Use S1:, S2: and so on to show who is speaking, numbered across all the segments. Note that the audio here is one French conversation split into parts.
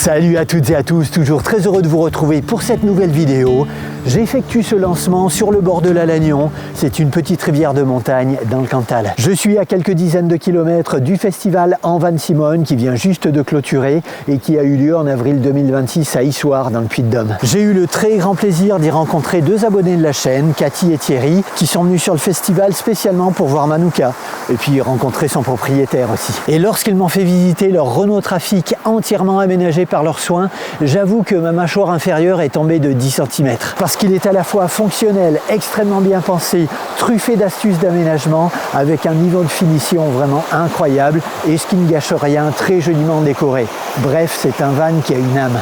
S1: Salut à toutes et à tous, toujours très heureux de vous retrouver pour cette nouvelle vidéo. J'effectue ce lancement sur le bord de la Lannion, c'est une petite rivière de montagne dans le Cantal. Je suis à quelques dizaines de kilomètres du festival Anne-Vanne-Simone qui vient juste de clôturer et qui a eu lieu en avril 2026 à Issoire dans le Puy-de-Dôme. J'ai eu le très grand plaisir d'y rencontrer deux abonnés de la chaîne, Cathy et Thierry, qui sont venus sur le festival spécialement pour voir Manouka et puis rencontrer son propriétaire aussi. Et lorsqu'ils m'ont fait visiter leur Renault Trafic entièrement aménagé par leurs soins, j'avoue que ma mâchoire inférieure est tombée de 10 cm. Parce qu'il est à la fois fonctionnel, extrêmement bien pensé, truffé d'astuces d'aménagement, avec un niveau de finition vraiment incroyable et ce qui ne gâche rien, très joliment décoré. Bref, c'est un van qui a une âme.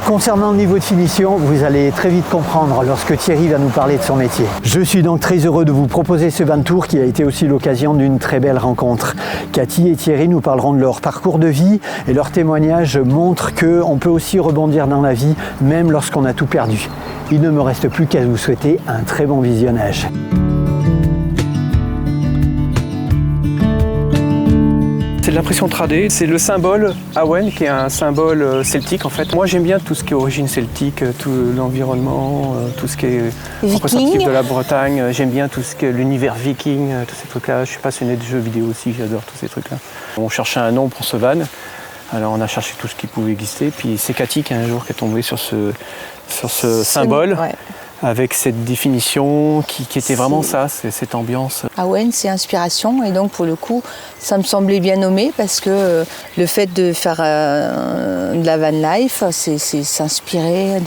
S1: Concernant le niveau de finition, vous allez très vite comprendre lorsque Thierry va nous parler de son métier. Je suis donc très heureux de vous proposer ce van tour qui a été aussi l'occasion d'une très belle rencontre. Cathy et Thierry nous parleront de leur parcours de vie et leur témoignage montre qu'on peut aussi rebondir dans la vie même lorsqu'on a tout perdu. Il ne me reste plus qu'à vous souhaiter un très bon visionnage.
S2: C'est de l'impression 3D, c'est le symbole Awen qui est un symbole celtique en fait. Moi j'aime bien tout ce qui est origine celtique, tout l'environnement, tout ce qui est représentatif de la Bretagne. J'aime bien tout ce qui est l'univers viking, tous ces trucs-là. Je suis passionné de jeux vidéo aussi, j'adore tous ces trucs-là. On cherchait un nom pour ce van, alors on a cherché tout ce qui pouvait exister. Puis c'est Cathy qui un jour qui est tombée sur ce symbole. Ouais. Avec cette définition qui était vraiment ça, cette ambiance.
S3: Awen, c'est inspiration et donc pour le coup, ça me semblait bien nommé parce que le fait de faire de la van life, c'est s'inspirer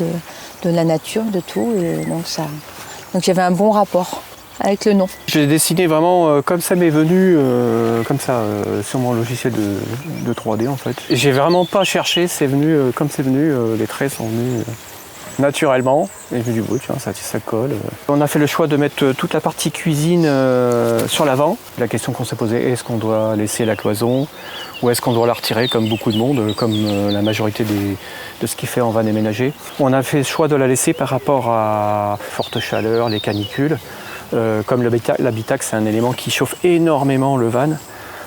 S3: de la nature, de tout. Et donc j'avais un bon rapport avec le nom.
S2: Je l'ai dessiné vraiment comme ça m'est venu, comme ça, sur mon logiciel de 3D en fait. Et j'ai vraiment pas cherché, c'est venu comme c'est venu, les traits sont venus naturellement, et je me dis oui, tiens, ça colle. On a fait le choix de mettre toute la partie cuisine sur l'avant. La question qu'on s'est posée, est-ce qu'on doit laisser la cloison ou est-ce qu'on doit la retirer comme beaucoup de monde, comme la majorité de ce qui fait en van aménagé. On a fait le choix de la laisser par rapport à forte chaleur, les canicules. Comme l'habitacle, c'est un élément qui chauffe énormément le van.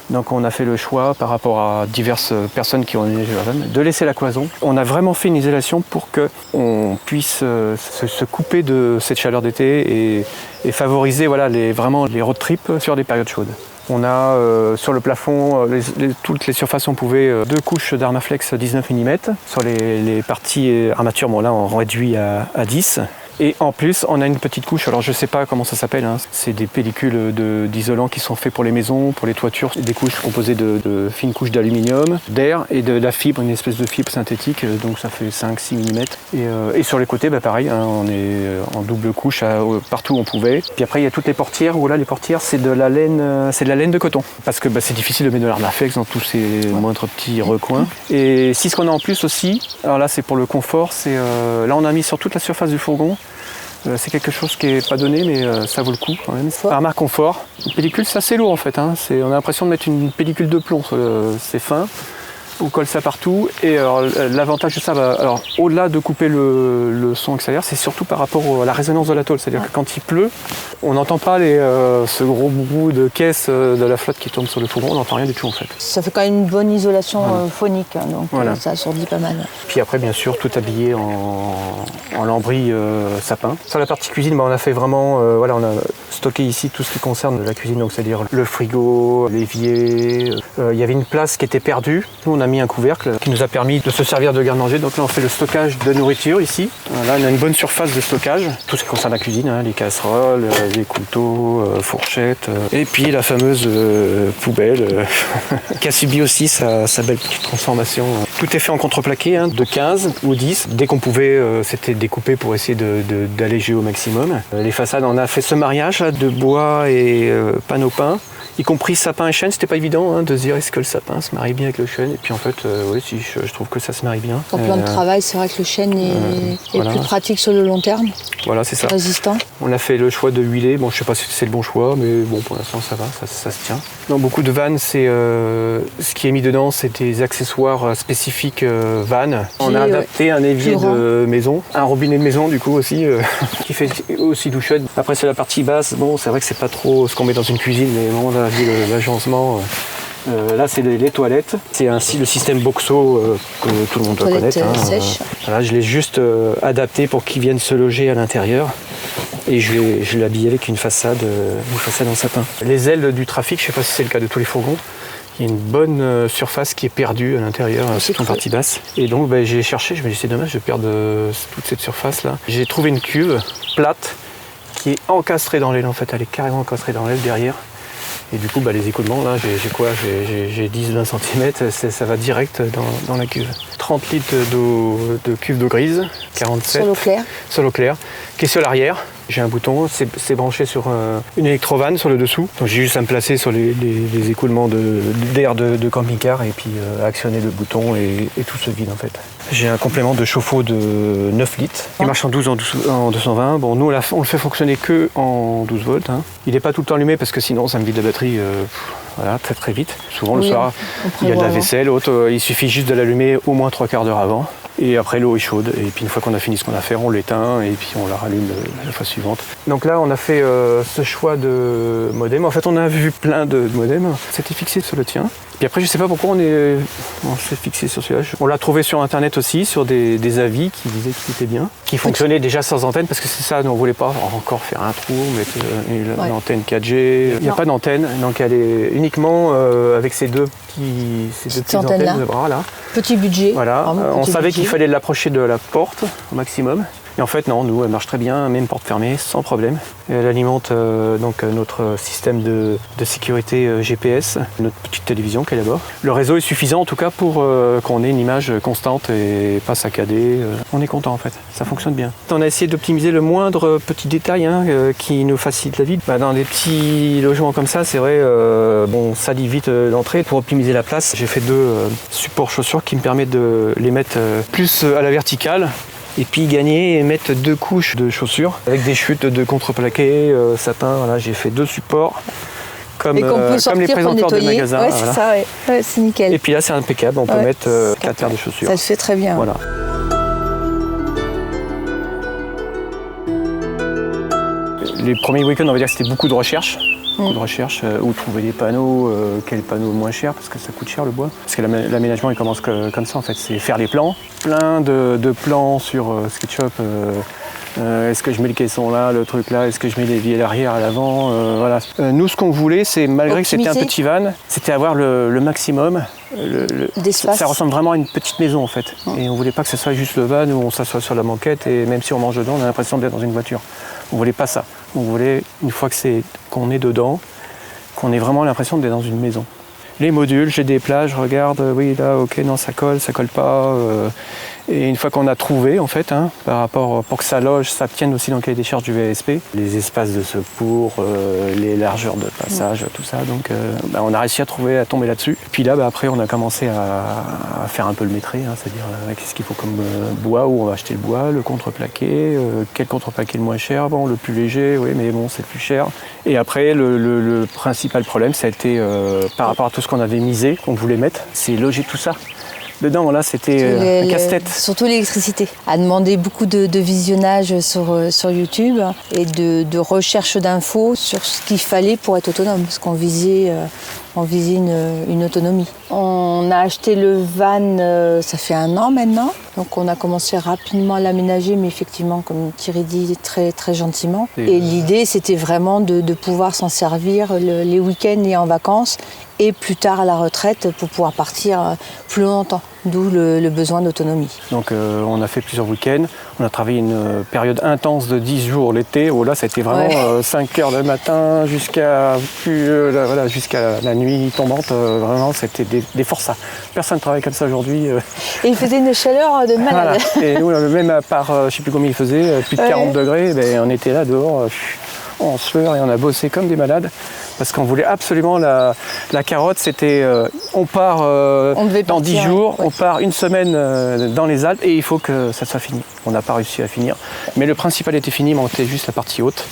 S2: Donc on a fait le choix, par rapport à diverses personnes qui ont aménagé leur van, de laisser la cloison. On a vraiment fait une isolation pour qu'on puisse se couper de cette chaleur d'été et favoriser vraiment les road trips sur des périodes chaudes. On a sur le plafond, toutes les surfaces, on pouvait 2 couches d'Armaflex 19 mm. Sur les parties armature, bon là on réduit à 10. Et en plus, on a une petite couche, alors je ne sais pas comment ça s'appelle, hein. C'est des pellicules d'isolant qui sont faits pour les maisons, pour les toitures, des couches composées de fines couches d'aluminium, d'air et de la fibre, une espèce de fibre synthétique, donc ça fait 5-6 mm. Et sur les côtés, pareil, hein, on est en double couche partout où on pouvait. Puis après, il y a toutes les portières, où là, les portières, c'est de la laine de coton, parce que c'est difficile de mettre de l'Armaflex dans tous ces moindres petits recoins. Et ce qu'on a en plus aussi, alors là, c'est pour le confort, là, on a mis sur toute la surface du fourgon. C'est quelque chose qui n'est pas donné, mais ça vaut le coup quand même. Arma Confort. Une pellicule, c'est assez lourd en fait. Hein. On a l'impression de mettre une pellicule de plomb. C'est fin. On colle ça partout. Et l'avantage de ça, au-delà de couper le son extérieur, c'est surtout par rapport à la résonance de la tôle. C'est-à-dire que quand il pleut, on n'entend pas ce gros bout de caisse de la flotte qui tombe sur le fourgon. On n'entend rien du tout en fait.
S3: Ça fait quand même une bonne isolation phonique, hein, donc ça assourdit pas mal.
S2: Puis après, bien sûr, tout habillé en lambris sapin. Sur la partie cuisine, on a fait vraiment, on a stocké ici tout ce qui concerne la cuisine, donc c'est-à-dire le frigo, l'évier. Il y avait une place qui était perdue. Nous, on a mis un couvercle qui nous a permis de se servir de garde-manger. Donc là, on fait le stockage de nourriture ici. Là, on a une bonne surface de stockage. Tout ce qui concerne la cuisine, hein, les casseroles, les couteaux, fourchettes, et puis la fameuse poubelle qui a subi aussi sa belle petite transformation. Tout est fait en contreplaqué, hein, de 15 ou 10. Dès qu'on pouvait, c'était découpé pour essayer d'alléger au maximum. Les façades, on a fait ce mariage là, de bois et panneau peint, y compris sapin et chêne. C'était pas évident hein, de se dire est-ce que le sapin se marie bien avec le chêne. Et puis en fait, oui, si, je trouve que ça se marie bien.
S3: En plan de travail, c'est vrai que le chêne est
S2: voilà.
S3: plus pratique sur le long terme.
S2: Voilà, c'est ça.
S3: Résistant.
S2: On a fait le choix de huiler. Bon, je sais pas si c'est le bon choix, mais bon, pour l'instant, ça va, ça se tient. Dans beaucoup de vannes, c'est ce qui est mis dedans, c'est des accessoires spécifiques vannes. On a adapté un évier de maison, un robinet de maison du coup aussi, qui fait aussi douchette. Après, c'est la partie basse. Bon, c'est vrai que c'est pas trop ce qu'on met dans une cuisine, mais bon, on a vu l'agencement. Là, c'est les toilettes. C'est ainsi le système Boxo que tout le monde doit connaître.
S3: Sèche.
S2: Voilà, je l'ai juste adapté pour qu'ils viennent se loger à l'intérieur. Et je l'ai habillé avec une façade en sapin. Les ailes du trafic, je ne sais pas si c'est le cas de tous les fourgons, il y a une bonne surface qui est perdue à l'intérieur, c'est en partie basse. Et donc j'ai cherché, je me dis c'est dommage de perdre toute cette surface là. J'ai trouvé une cuve plate qui est encastrée dans l'aile en fait, elle est carrément encastrée dans l'aile derrière. Et du coup, les écoulements, là, j'ai 10-20 cm, ça va direct dans la cuve. 30 litres de cuve d'eau grise, 47. Sur l'eau claire, qui est sur l'arrière. J'ai un bouton, c'est branché sur une électrovanne sur le dessous. Donc j'ai juste à me placer sur les écoulements d'air de camping-car et puis actionner le bouton et tout se vide en fait. J'ai un complément de chauffe-eau de 9 litres. Il marche en 12 en 220. Bon, nous on le fait fonctionner que en 12 volts. Hein. Il n'est pas tout le temps allumé parce que sinon ça me vide la batterie voilà, très très vite. Souvent le soir, il y a de la vaisselle. Il suffit juste de l'allumer au moins 3 quarts d'heure avant. Et après l'eau est chaude et puis une fois qu'on a fini ce qu'on a à faire, on l'éteint et puis on la rallume la fois suivante. Donc là on a fait ce choix de modem. En fait on a vu plein de modems. C'était fixé sur le tien. Puis après je sais pas pourquoi on s'est fixé sur celui-là. On l'a trouvé sur internet aussi, sur des avis qui disaient qu'il était bien, qui fonctionnait déjà sans antenne parce que c'est ça, nous on voulait pas encore faire un trou, mettre une antenne 4G. Il n'y a pas d'antenne, donc elle est uniquement avec ces deux petites antennes de bras là.
S3: Petit budget.
S2: Voilà, on savait qu'il fallait l'approcher de la porte au maximum. Et en fait, non, nous, elle marche très bien, même porte fermée, sans problème. Et elle alimente donc notre système de sécurité GPS, notre petite télévision qui est là-bas. Le réseau est suffisant en tout cas pour qu'on ait une image constante et pas saccadée. On est content en fait, ça fonctionne bien. On a essayé d'optimiser le moindre petit détail qui nous facilite la vie. Dans des petits logements comme ça, c'est vrai, ça lit vite l'entrée. Pour optimiser la place, j'ai fait 2 supports chaussures qui me permettent de les mettre plus à la verticale. Et puis gagner et mettre 2 couches de chaussures avec des chutes de contreplaqué, sapin. Voilà, j'ai fait 2 supports comme les présenteurs des magasins.
S3: Ouais, c'est
S2: voilà.
S3: ça, ouais, c'est nickel.
S2: Et puis là, c'est impeccable. On peut mettre 4 paires de chaussures.
S3: Ça se fait très bien.
S2: Voilà. Les premiers week-ends, on va dire que c'était beaucoup de recherche. Où trouver des panneaux, quel panneau le moins cher, parce que ça coûte cher le bois. Parce que l'aménagement il commence comme ça en fait, c'est faire les plans. Plein de plans sur SketchUp. Est-ce que je mets le caisson là, le truc là, est-ce que je mets l'évier à l'arrière, à l'avant, voilà. Nous ce qu'on voulait, c'est malgré que c'était un petit van, c'était avoir le maximum.
S3: D'espace.
S2: Ça ressemble vraiment à une petite maison en fait. Et on voulait pas que ce soit juste le van où on s'assoit sur la banquette et même si on mange dedans, on a l'impression d'être dans une voiture. On voulait pas ça. On voulait, une fois qu'on est dedans, qu'on ait vraiment l'impression d'être dans une maison. Les modules, j'ai des plages, regarde, oui là, ok, non, ça colle pas. Et une fois qu'on a trouvé, en fait, par rapport, pour que ça loge, ça tienne aussi dans le cahier des charges du VASP, les espaces de secours, les largeurs de passage, tout ça, donc on a réussi à tomber là-dessus. Puis là, après, on a commencé à faire un peu le métré, c'est-à-dire qu'est-ce qu'il faut comme bois, où on va acheter le bois, le contreplaqué, quel contreplaqué le moins cher, bon, le plus léger, oui, mais bon, c'est le plus cher. Et après, le principal problème, ça a été, par rapport à tout ce qu'on avait misé, qu'on voulait mettre, c'est loger tout ça. Dedans, là, c'était un casse-tête.
S3: Surtout l'électricité. A demandé beaucoup de visionnage sur YouTube et de recherche d'infos sur ce qu'il fallait pour être autonome. Parce qu'on visait on visait une autonomie. On a acheté le van, ça fait 1 an maintenant. Donc on a commencé rapidement à l'aménager, mais effectivement, comme Thierry dit, très, très gentiment. Et l'idée, c'était vraiment de pouvoir s'en servir les week-ends et en vacances, et plus tard à la retraite pour pouvoir partir plus longtemps. D'où le besoin d'autonomie.
S2: Donc on a fait plusieurs week-ends, on a travaillé une période intense de 10 jours l'été, où là ça a été vraiment 5 heures du matin jusqu'à la nuit tombante, vraiment c'était des forçats. Personne ne travaille comme ça aujourd'hui.
S3: Et il faisait une chaleur de malade.
S2: Voilà. Et nous, même à part, je ne sais plus combien il faisait, plus de 40 degrés, on était là dehors, en sueur, et on a bossé comme des malades. Parce qu'on voulait absolument la carotte, c'était on part dans 10 jours, on part une semaine dans les Alpes et il faut que ça soit fini. On n'a pas réussi à finir, mais le principal était fini, mais on était juste la partie haute.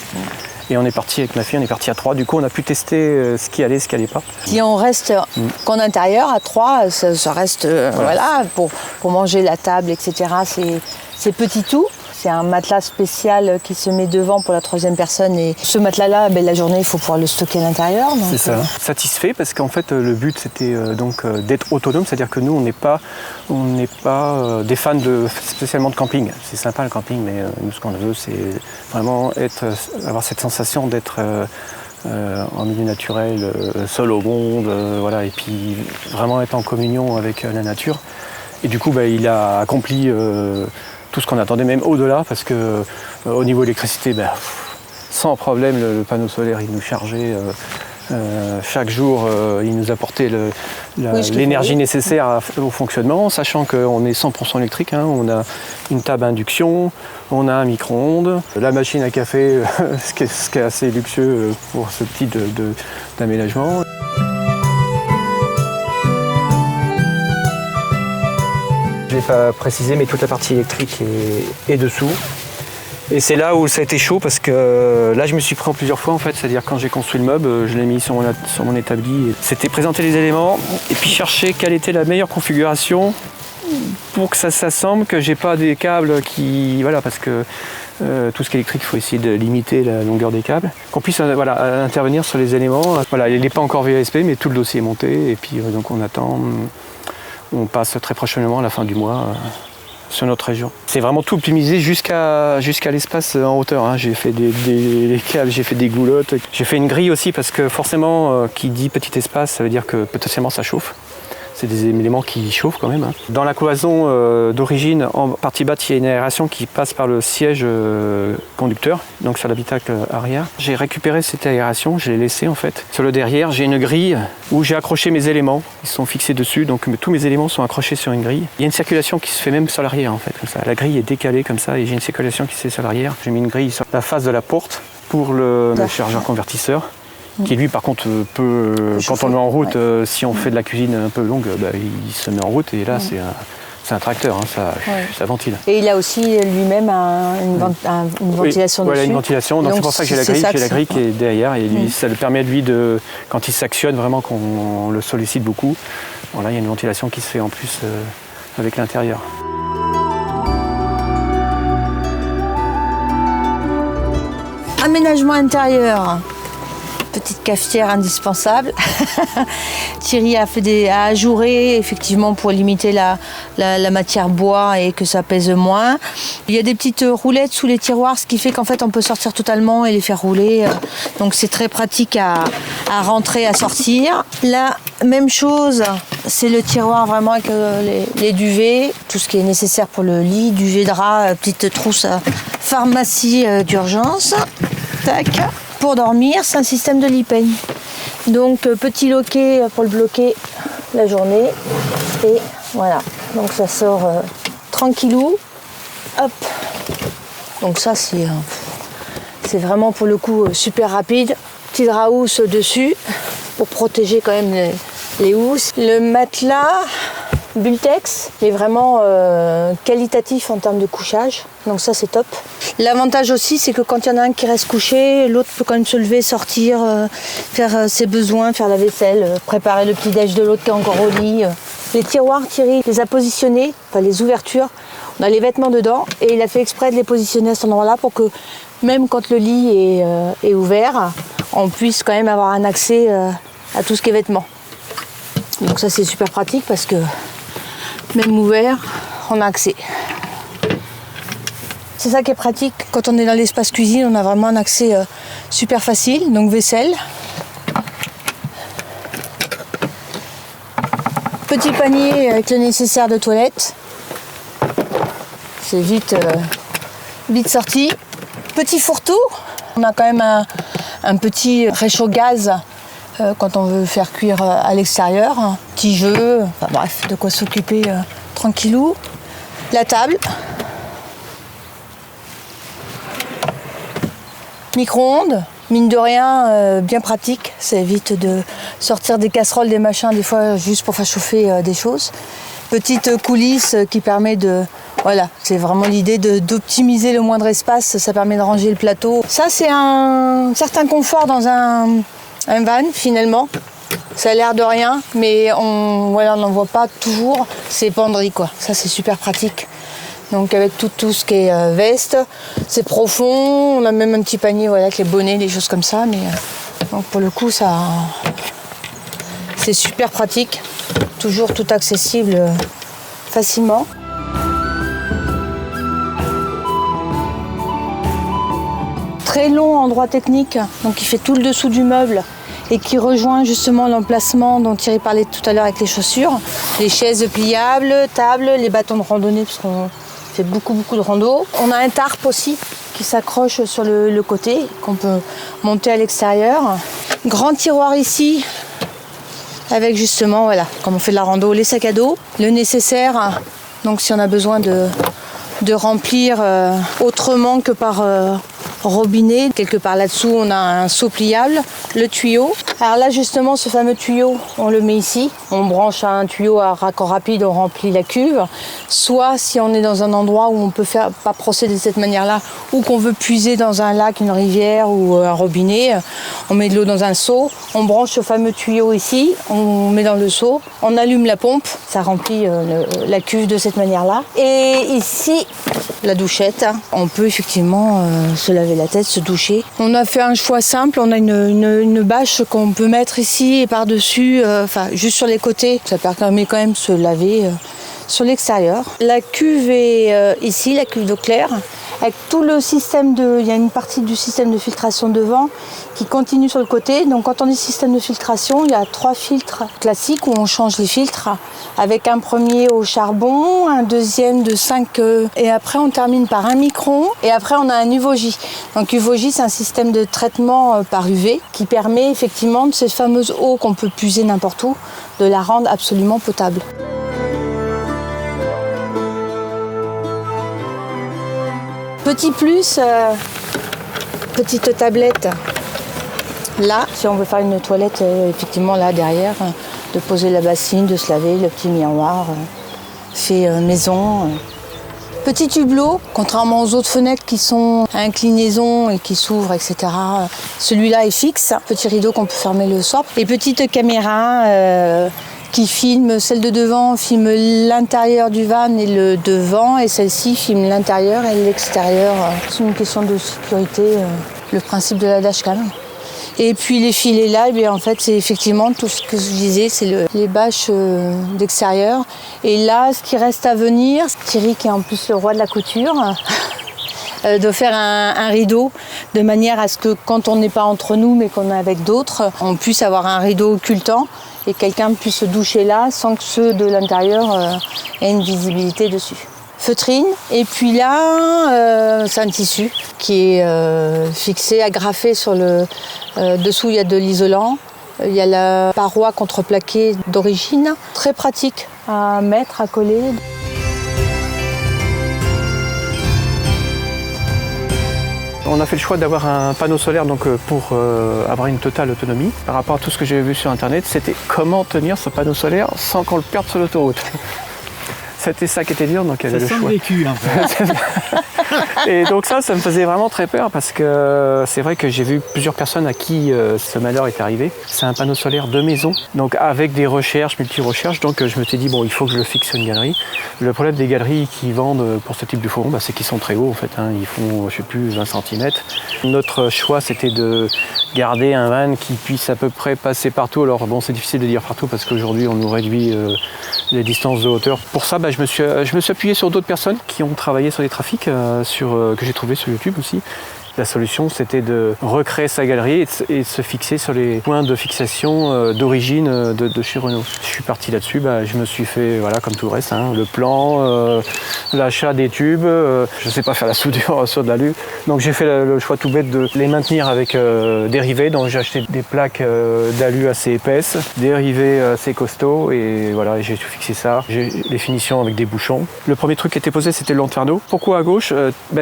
S2: Et on est parti avec ma fille, on est parti à 3. Du coup, on a pu tester ce qui allait, ce qui allait pas.
S3: Si on reste qu'en intérieur, à 3, ça reste voilà, pour manger la table, etc. C'est petit tout. C'est un matelas spécial qui se met devant pour la 3e personne. Et ce matelas-là, la journée, il faut pouvoir le stocker à l'intérieur.
S2: C'est ça. Satisfait parce qu'en fait, le but, c'était d'être autonome. C'est-à-dire que nous, on n'est pas des fans spécialement de camping. C'est sympa le camping, mais nous, ce qu'on veut, c'est vraiment avoir cette sensation d'être en milieu naturel, seul au monde, voilà, et puis vraiment être en communion avec la nature. Et du coup, il a accompli tout ce qu'on attendait, même au-delà, parce que au niveau électricité, sans problème, le panneau solaire, il nous chargeait chaque jour, il nous apportait l'énergie nécessaire au fonctionnement, sachant qu'on est 100% électrique, hein, on a une table à induction, on a un micro-ondes, la machine à café, ce qui est assez luxueux pour ce type d'aménagement. Je ne l'ai pas précisé, mais toute la partie électrique est dessous. Et c'est là où ça a été chaud parce que là je me suis pris en plusieurs fois en fait, c'est-à-dire quand j'ai construit le meuble, je l'ai mis sur mon établi. C'était présenter les éléments et puis chercher quelle était la meilleure configuration pour que ça s'assemble, que j'ai pas des câbles qui... Voilà, parce que tout ce qui est électrique, il faut essayer de limiter la longueur des câbles. Qu'on puisse intervenir sur les éléments. Voilà, il n'est pas encore VASP, mais tout le dossier est monté et puis donc on attend. On passe très prochainement à la fin du mois sur notre région. C'est vraiment tout optimisé jusqu'à l'espace en hauteur. Hein. J'ai fait des câbles, j'ai fait des goulottes. J'ai fait une grille aussi parce que forcément, qui dit petit espace, ça veut dire que potentiellement ça chauffe. C'est des éléments qui chauffent quand même. Hein. Dans la cloison d'origine, en partie basse, il y a une aération qui passe par le siège conducteur, donc sur l'habitacle arrière. J'ai récupéré cette aération, je l'ai laissée en fait. Sur le derrière, j'ai une grille où j'ai accroché mes éléments. Ils sont fixés dessus, donc tous mes éléments sont accrochés sur une grille. Il y a une circulation qui se fait même sur l'arrière en fait, comme ça. La grille est décalée comme ça et j'ai une circulation qui se fait sur l'arrière. J'ai mis une grille sur la face de la porte pour le chargeur convertisseur. Qui lui par contre peut, quand on est en route, si on fait de la cuisine un peu longue, il se met en route et là c'est un tracteur, hein, ça ventile.
S3: Et il a aussi lui-même une ventilation dessus.
S2: Voilà, une ventilation, donc c'est pour ça que j'ai la grille qui est derrière et lui, ça le permet de lui quand il s'actionne vraiment qu'on le sollicite beaucoup, voilà, il y a une ventilation qui se fait en plus avec l'intérieur.
S3: Aménagement intérieur. Petite cafetière indispensable. Thierry a ajouré effectivement pour limiter la matière bois et que ça pèse moins. Il y a des petites roulettes sous les tiroirs, ce qui fait qu'en fait on peut sortir totalement et les faire rouler. Donc c'est très pratique à rentrer, à sortir. La même chose, c'est le tiroir vraiment avec les duvets, tout ce qui est nécessaire pour le lit, duvet drap, petite trousse pharmacie d'urgence. Tac. Pour dormir, c'est un système de lit peigne. Donc petit loquet pour le bloquer la journée. Et voilà, donc ça sort tranquillou. Hop. Donc ça c'est vraiment pour le coup super rapide. Petit drap housse dessus pour protéger quand même les housses. Le matelas Bultex est vraiment qualitatif en termes de couchage, donc ça c'est top. L'avantage aussi c'est que quand il y en a un qui reste couché, l'autre peut quand même se lever, sortir, faire ses besoins, faire la vaisselle, préparer le petit déj de l'autre qui est encore au lit. Les tiroirs, Thierry les a positionnés, enfin les ouvertures, on a les vêtements dedans et il a fait exprès de les positionner à cet endroit-là pour que même quand le lit est ouvert, on puisse quand même avoir un accès à tout ce qui est vêtements. Donc ça c'est super pratique parce que même ouvert, on a accès. C'est ça qui est pratique, quand on est dans l'espace cuisine, on a vraiment un accès super facile, donc vaisselle. Petit panier avec le nécessaire de toilette. C'est vite sorti. Petit fourre-tout. On a quand même un petit réchaud-gaz quand on veut faire cuire à l'extérieur. Un petit jeu, enfin, bref, de quoi s'occuper tranquillou. La table. Micro-ondes. Mine de rien, bien pratique. Ça évite de sortir des casseroles, des machins, des fois juste pour faire chauffer des choses. Petite coulisse qui permet de... Voilà, c'est vraiment l'idée d'optimiser le moindre espace, ça permet de ranger le plateau. Ça, c'est un certain confort dans un van, finalement. Ça a l'air de rien, mais on n'en voit pas toujours. C'est penderie, quoi. Ça, c'est super pratique. Donc avec tout ce qui est veste, c'est profond. On a même un petit panier avec les bonnets, des choses comme ça. Mais donc pour le coup, ça, c'est super pratique. Toujours tout accessible facilement. Très long endroit technique, donc il fait tout le dessous du meuble et qui rejoint justement l'emplacement dont Thierry parlait tout à l'heure avec les chaussures. Les chaises pliables, tables, les bâtons de randonnée parce qu'on fait beaucoup de rando. On a un tarp aussi qui s'accroche sur le côté, qu'on peut monter à l'extérieur. Grand tiroir ici avec justement, voilà, comme on fait de la rando, les sacs à dos, le nécessaire. Donc si on a besoin de remplir autrement que par robinet, quelque part là-dessous on a un seau pliable, le tuyau. Alors là justement ce fameux tuyau, on le met ici, on branche un tuyau à raccord rapide, on remplit la cuve. Soit si on est dans un endroit où on peut pas procéder de cette manière-là, ou qu'on veut puiser dans un lac, une rivière ou un robinet, on met de l'eau dans un seau, on branche ce fameux tuyau ici, on met dans le seau, on allume la pompe, ça remplit la cuve de cette manière-là. Et ici, la douchette, on peut effectivement se laver la tête, se doucher. On a fait un choix simple, on a une bâche qu'on peut mettre ici et par-dessus, juste sur les côtés. Ça permet quand même de se laver sur l'extérieur. La cuve est ici, la cuve d'eau claire, avec tout le système il y a une partie du système de filtration devant qui continue sur le côté. Donc quand on dit système de filtration, il y a 3 filtres classiques où on change les filtres, avec un premier au charbon, un deuxième de 5 et après on termine par un micron et après on a un UVOJ. Donc UVOJ, c'est un système de traitement par UV qui permet effectivement de cette fameuse eau qu'on peut puiser n'importe où, de la rendre absolument potable. Petit plus, petite tablette. Là, si on veut faire une toilette, effectivement là derrière, de poser la bassine, de se laver, le petit miroir, fait maison. Petit hublot, contrairement aux autres fenêtres qui sont à inclinaison et qui s'ouvrent, etc. Celui-là est fixe, petit rideau qu'on peut fermer le soir. Et petite caméra qui filme, celle de devant filme l'intérieur du van et le devant, et celle-ci filme l'intérieur et l'extérieur. C'est une question de sécurité, le principe de la dashcam. Et puis les filets là, eh bien, en fait, c'est effectivement tout ce que je disais, c'est les bâches d'extérieur. Et là, ce qui reste à venir, Thierry qui est en plus le roi de la couture, de faire un rideau de manière à ce que quand on n'est pas entre nous mais qu'on est avec d'autres, on puisse avoir un rideau occultant et quelqu'un puisse se doucher là sans que ceux de l'intérieur aient une visibilité dessus. Feutrine, et puis là c'est un tissu qui est fixé, agrafé sur le dessous. Il y a de l'isolant, il y a la paroi contreplaquée d'origine, très pratique à mettre, à coller.
S2: On a fait le choix d'avoir un panneau solaire donc, pour avoir une totale autonomie. Par rapport à tout ce que j'avais vu sur internet, c'était comment tenir ce panneau solaire sans qu'on le perde sur l'autoroute. C'était ça qui était dur, donc il y avait le choix.
S1: Ça sent le vécu un peu.
S2: Et donc ça me faisait vraiment très peur parce que c'est vrai que j'ai vu plusieurs personnes à qui ce malheur est arrivé. C'est un panneau solaire de maison, donc avec des recherches, multi-recherches, donc je me suis dit bon, il faut que je le fixe sur une galerie. Le problème des galeries qui vendent pour ce type de fourgon, c'est qu'ils sont très hauts en fait, hein. Ils font, je sais plus, 20 cm. Notre choix c'était de garder un van qui puisse à peu près passer partout. Alors bon, c'est difficile de dire partout parce qu'aujourd'hui on nous réduit les distances de hauteur. Pour ça, je me suis appuyé sur d'autres personnes qui ont travaillé sur les trafics, que j'ai trouvé sur YouTube aussi. La solution, c'était de recréer sa galerie et de se fixer sur les points de fixation d'origine de chez Renault. Je suis parti là-dessus, je me suis fait, voilà, comme tout le reste, hein, le plan, l'achat des tubes. Je ne sais pas faire la soudure sur de l'alu. Donc j'ai fait le choix tout bête de les maintenir avec des rivets. Donc j'ai acheté des plaques d'alu assez épaisses, des rivets assez costauds et voilà, j'ai fixé ça. J'ai les finitions avec des bouchons. Le premier truc qui était posé, c'était le lanterneau. Pourquoi à gauche?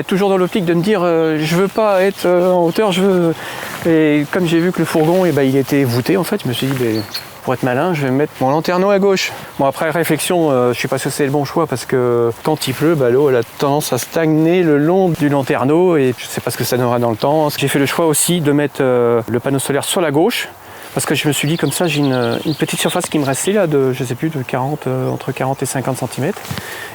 S2: Toujours dans l'optique de me dire, je veux pas être en hauteur, et comme j'ai vu que le fourgon il était voûté en fait, je me suis dit pour être malin, je vais mettre mon lanterneau à gauche. Bon, après réflexion, je ne suis pas sûr que c'est le bon choix parce que quand il pleut, l'eau elle a tendance à stagner le long du lanterneau et je ne sais pas ce que ça donnera dans le temps. J'ai fait le choix aussi de mettre le panneau solaire sur la gauche. Parce que je me suis dit comme ça, j'ai une petite surface qui me restait là de, je sais plus, entre 40 et 50 cm.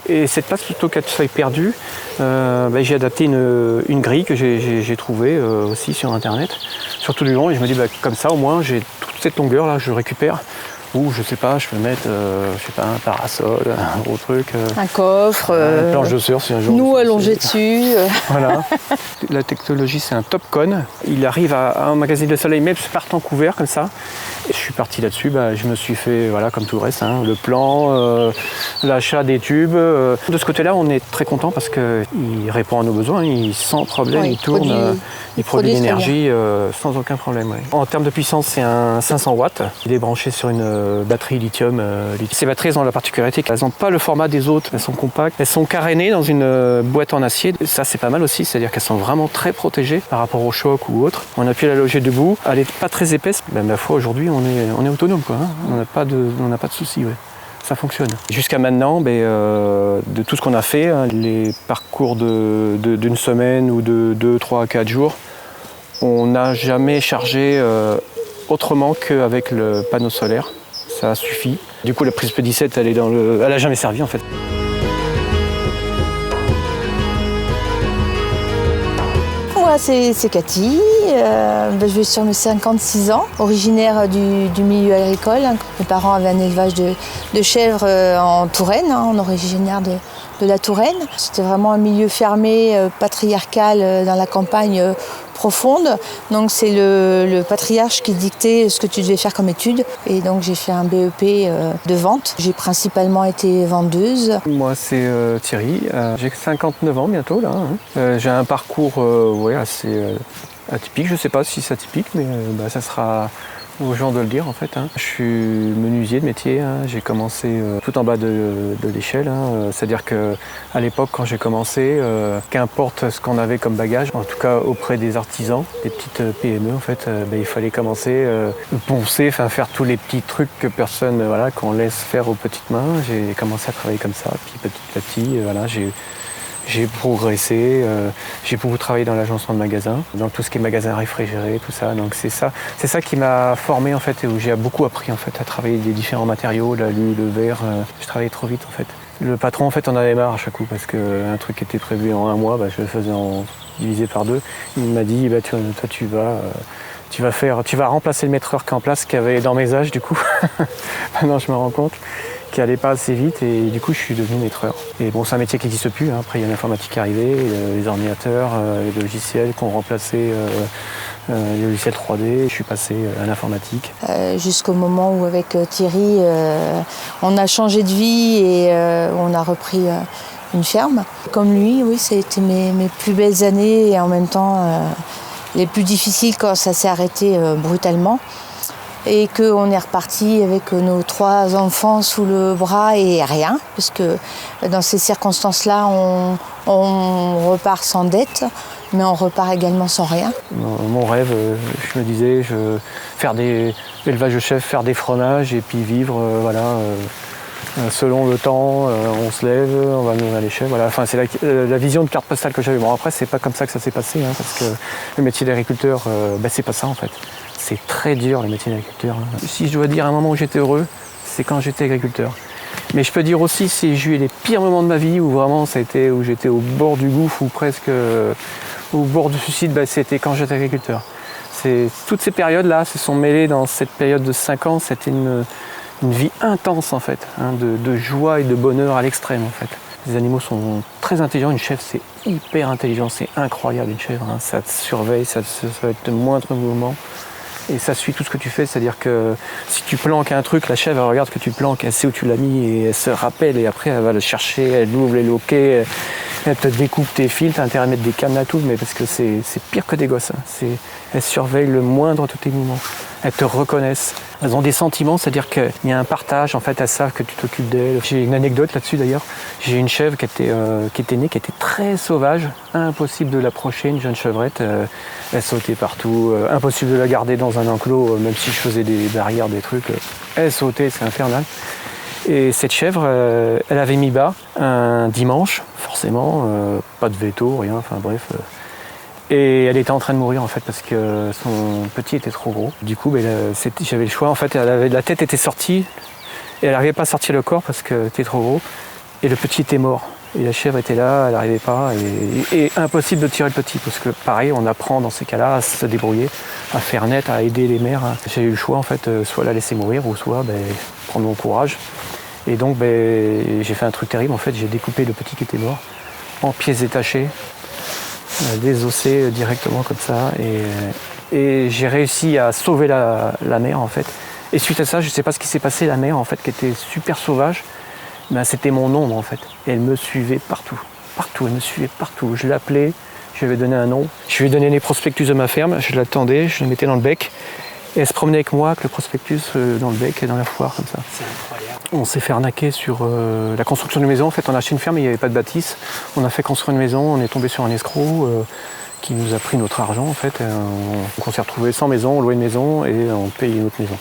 S2: Et cette place, plutôt qu'elle soit perdue, j'ai adapté une grille que j'ai trouvée aussi sur internet, sur tout le long. Et je me dis comme ça au moins j'ai toute cette longueur là, je le récupère. Ou je sais pas, je peux mettre un parasol, un gros truc.
S3: Un coffre.
S2: Une planche de surf si un jour.
S3: Nous allongés dessus.
S2: Voilà. La technologie c'est un Topcon. Il arrive à emmagasiner le soleil même partant couvert comme ça. Et je suis parti là-dessus, je me suis fait, voilà, comme tout le reste, hein, le plan, l'achat des tubes. De ce côté-là, on est très content parce qu'il répond à nos besoins, sans problème, il tourne, il produit l'énergie sans aucun problème. Ouais. En termes de puissance, c'est un 500 watts. Il est branché sur une batterie lithium. Ces batteries ont la particularité qu'elles n'ont pas le format des autres, elles sont compactes, elles sont carénées dans une boîte en acier. Ça, c'est pas mal aussi, c'est-à-dire qu'elles sont vraiment très protégées par rapport au choc ou autre. On appuie la logette debout, elle n'est pas très épaisse, même la fois aujourd'hui, on est autonome, quoi, hein. On n'a pas de soucis, ouais. Ça fonctionne. Jusqu'à maintenant, de tout ce qu'on a fait, hein, les parcours d'une semaine ou de 2, 3, 4 jours, on n'a jamais chargé autrement qu'avec le panneau solaire. Ça suffit. Du coup, la prise P17, elle n'a jamais servi en fait.
S3: Moi, c'est Cathy, je vais sur mes 56 ans, originaire du milieu agricole. Mes parents avaient un élevage de chèvres en Touraine, hein, on est originaire de la Touraine. C'était vraiment un milieu fermé, patriarcal, dans la campagne profonde. Donc c'est le patriarche qui dictait ce que tu devais faire comme étude. Et donc j'ai fait un BEP de vente. J'ai principalement été vendeuse.
S2: Moi c'est Thierry, j'ai 59 ans bientôt là. Hein. J'ai un parcours assez atypique. Je ne sais pas si c'est atypique, mais ça sera aux gens de le dire en fait. Hein. Je suis menuisier de métier, hein. J'ai commencé tout en bas de l'échelle. Hein. C'est-à-dire qu'à l'époque quand j'ai commencé, qu'importe ce qu'on avait comme bagage, en tout cas auprès des artisans, des petites PME en fait, il fallait commencer, poncer, faire tous les petits trucs que personne, qu'on laisse faire aux petites mains. J'ai commencé à travailler comme ça, puis petit à petit, j'ai progressé, j'ai beaucoup travaillé dans l'agencement de magasins, dans tout ce qui est magasin réfrigéré, tout ça. Donc c'est ça qui m'a formé en fait et où j'ai beaucoup appris en fait à travailler des différents matériaux, l'alu, le verre. Je travaillais trop vite en fait. Le patron en fait en avait marre à chaque coup parce qu'un truc qui était prévu en un mois, je le faisais divisé par 2. Il m'a dit toi tu vas remplacer le maîtreur qui est en place qui avait dans mes âges du coup. Maintenant je me rends compte qui allait pas assez vite et du coup je suis devenu maîtreur. Et bon, c'est un métier qui n'existe plus, hein. Après il y a l'informatique qui est arrivée, les ordinateurs, les logiciels qui ont remplacé les logiciels 3D, je suis passé à l'informatique.
S3: Jusqu'au moment où avec Thierry, on a changé de vie et on a repris une ferme. Comme lui, oui, ça a été mes plus belles années et en même temps les plus difficiles quand ça s'est arrêté brutalement. Et qu'on est reparti avec nos 3 enfants sous le bras et rien, parce que dans ces circonstances-là, on repart sans dette, mais on repart également sans rien.
S2: Mon rêve, je me disais, faire des élevages de chèvres, faire des fromages et puis vivre Selon le temps, on se lève, on va nourrir les chèvres. Voilà. Enfin, c'est la vision de carte postale que j'avais. Bon, après, c'est pas comme ça que ça s'est passé, hein, parce que le métier d'agriculteur, c'est pas ça en fait. C'est très dur le métier d'agriculteur. Si je dois dire un moment où j'étais heureux, c'est quand j'étais agriculteur. Mais je peux dire aussi si j'ai eu les pires moments de ma vie où vraiment ça a été, où j'étais au bord du gouffre ou presque au bord du suicide, c'était quand j'étais agriculteur. Toutes ces périodes-là se sont mêlées dans cette période de 5 ans. C'était une vie intense en fait, hein, de joie et de bonheur à l'extrême en fait. Les animaux sont très intelligents, une chèvre c'est hyper intelligent, c'est incroyable une chèvre, hein. Ça te surveille, ça va être le moindre mouvement et ça suit tout ce que tu fais, c'est-à-dire que si tu planques un truc, la chèvre elle regarde que tu planques, elle sait où tu l'as mis et elle se rappelle et après elle va le chercher, elle ouvre les loquets, elle te découpe tes fils, t'as intérêt à mettre des cadenas tout, mais parce que c'est pire que des gosses, hein. Elles surveillent le moindre de tes mouvements. Elles te reconnaissent. Elles ont des sentiments, c'est-à-dire qu'il y a un partage, en fait, elles savent que tu t'occupes d'elles. J'ai une anecdote là-dessus d'ailleurs. J'ai une chèvre qui était née, qui était très sauvage, impossible de l'approcher, une jeune chevrette. Elle sautait partout, impossible de la garder dans un enclos, même si je faisais des barrières, des trucs. Elle sautait, c'est infernal. Et cette chèvre, elle avait mis bas un dimanche, forcément, pas de veto, rien, enfin bref. Et elle était en train de mourir en fait parce que son petit était trop gros. Du coup, j'avais le choix. En fait, la tête était sortie et elle n'arrivait pas à sortir le corps parce que c'était trop gros. Et le petit était mort. Et la chèvre était là, elle n'arrivait pas. Et impossible de tirer le petit parce que pareil, on apprend dans ces cas-là à se débrouiller, à faire net, à aider les mères. J'ai eu le choix en fait, soit la laisser mourir ou soit prendre mon courage. Et donc j'ai fait un truc terrible en fait. J'ai découpé le petit qui était mort en pièces détachées. Désossé directement comme ça et j'ai réussi à sauver la mère en fait. Et suite à ça, je ne sais pas ce qui s'est passé, la mère en fait qui était super sauvage, c'était mon ombre en fait. Et elle me suivait partout, elle me suivait partout. Je l'appelais, je lui avais donné un nom, je lui ai donné les prospectus de ma ferme, je l'attendais, je le mettais dans le bec et elle se promenait avec moi avec le prospectus dans le bec et dans la foire comme ça. C'est incroyable. On s'est fait arnaquer sur la construction d'une maison. En fait, on a acheté une ferme et il n'y avait pas de bâtisse. On a fait construire une maison, on est tombé sur un escroc qui nous a pris notre argent. En fait. On s'est retrouvé sans maison, on louait une maison et on payait une autre maison.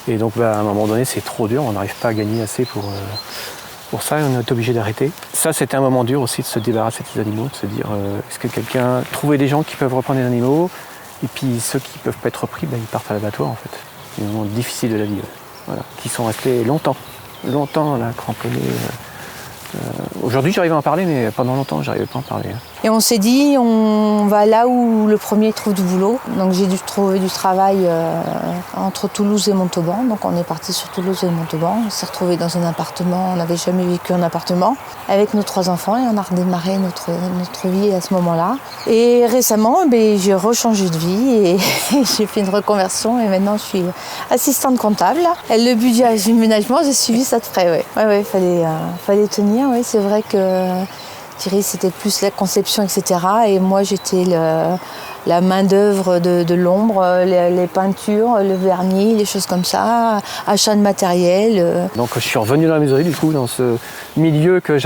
S2: Et donc, à un moment donné, c'est trop dur. On n'arrive pas à gagner assez pour ça et on est obligé d'arrêter. Ça, c'était un moment dur aussi de se débarrasser de ces animaux, de se dire est-ce que quelqu'un... Trouver des gens qui peuvent reprendre les animaux et puis ceux qui ne peuvent pas être repris, ils partent à l'abattoir en fait. C'est un moment difficile de la vie. Voilà, qui sont restés longtemps là, cramponnés. Aujourd'hui, j'arrive à en parler, mais pendant longtemps, j'arrivais pas à en parler.
S3: Et on s'est dit, on va là où le premier trouve du boulot. Donc j'ai dû trouver du travail entre Toulouse et Montauban. Donc on est parti sur Toulouse et Montauban. On s'est retrouvés dans un appartement. On n'avait jamais vécu en appartement avec nos 3 enfants et on a redémarré notre vie à ce moment-là. Et récemment, j'ai rechangé de vie et j'ai fait une reconversion et maintenant je suis assistante comptable. Et le budget du ménagement, j'ai suivi ça de près. Ouais, fallait tenir. Oui, c'est vrai que Thierry, c'était plus la conception, etc. Et moi, j'étais la main-d'œuvre de l'ombre, les peintures, le vernis, les choses comme ça, achat de matériel. Donc,
S2: je suis revenu dans la maisonnerie, du coup, dans ce milieu que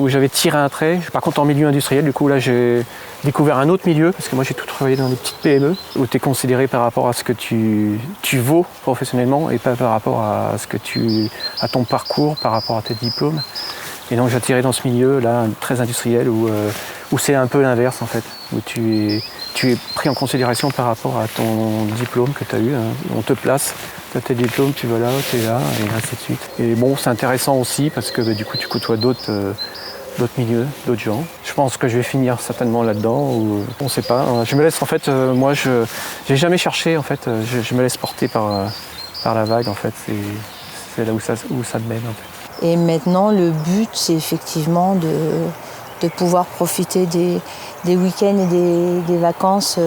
S2: où j'avais tiré un trait. Par contre, en milieu industriel, du coup, là, j'ai découvert un autre milieu, parce que moi, j'ai tout travaillé dans des petites PME, où tu es considéré par rapport à ce que tu vaux professionnellement et pas par rapport à ton parcours, par rapport à tes diplômes. Et donc j'ai atterri dans ce milieu là très industriel où c'est un peu l'inverse en fait, où tu es pris en considération par rapport à ton diplôme que tu as eu. On te place, tu as tes diplômes, tu vas là, tu es là, et ainsi de suite. Et bon, c'est intéressant aussi parce que du coup tu côtoies d'autres milieux, d'autres gens. Je pense que je vais finir certainement là-dedans, ou on ne sait pas. Je me laisse en fait, moi je n'ai jamais cherché en fait, je me laisse porter par la vague en fait, c'est là où ça me mène en fait.
S3: Et maintenant, le but, c'est effectivement de pouvoir profiter des week-ends et des vacances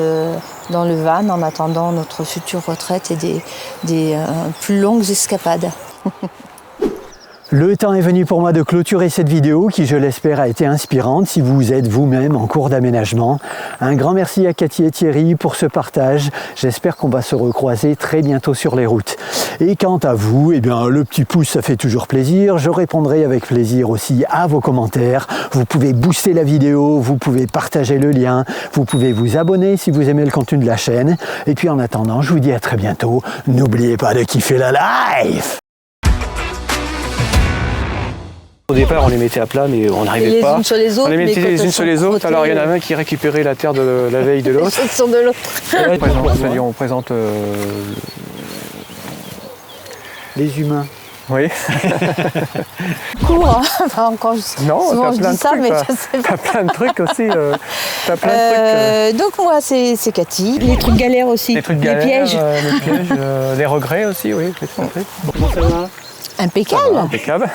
S3: dans le van en attendant notre future retraite et des plus longues escapades.
S1: Le temps est venu pour moi de clôturer cette vidéo qui, je l'espère, a été inspirante si vous êtes vous-même en cours d'aménagement. Un grand merci à Cathy et Thierry pour ce partage. J'espère qu'on va se recroiser très bientôt sur les routes. Et quant à vous, le petit pouce, ça fait toujours plaisir. Je répondrai avec plaisir aussi à vos commentaires. Vous pouvez booster la vidéo, vous pouvez partager le lien, vous pouvez vous abonner si vous aimez le contenu de la chaîne. Et puis en attendant, je vous dis à très bientôt. N'oubliez pas de kiffer la life!
S2: Au départ, on les mettait à plat, mais on
S3: Et
S2: n'arrivait
S3: les
S2: pas.
S3: unes sur les autres.
S2: On les
S3: mais
S2: mettait
S3: quand
S2: les
S3: elles
S2: unes sur
S3: sont
S2: les autres.
S3: frottées,
S2: Alors, il y en a un qui récupérait la terre de la veille de l'autre.
S3: les chaussures de l'autre.
S2: C'est-à-dire, on présente.
S1: Les humains.
S2: Oui.
S3: Cours, hein. Enfin, encore,
S2: Non,
S3: souvent
S2: t'as
S3: je
S2: plein
S3: dis
S2: de
S3: ça,
S2: trucs.
S3: mais
S2: T'as
S3: je sais pas.
S2: t'as plein de trucs aussi. T'as plein de trucs.
S3: Donc moi c'est Cathy. Les trucs galères aussi.
S2: Les trucs
S3: les
S2: galères,
S3: pièges.
S2: les pièges, les regrets aussi, oui. Les trucs.
S1: Comment ça va?
S3: Impeccable.
S2: Impeccable.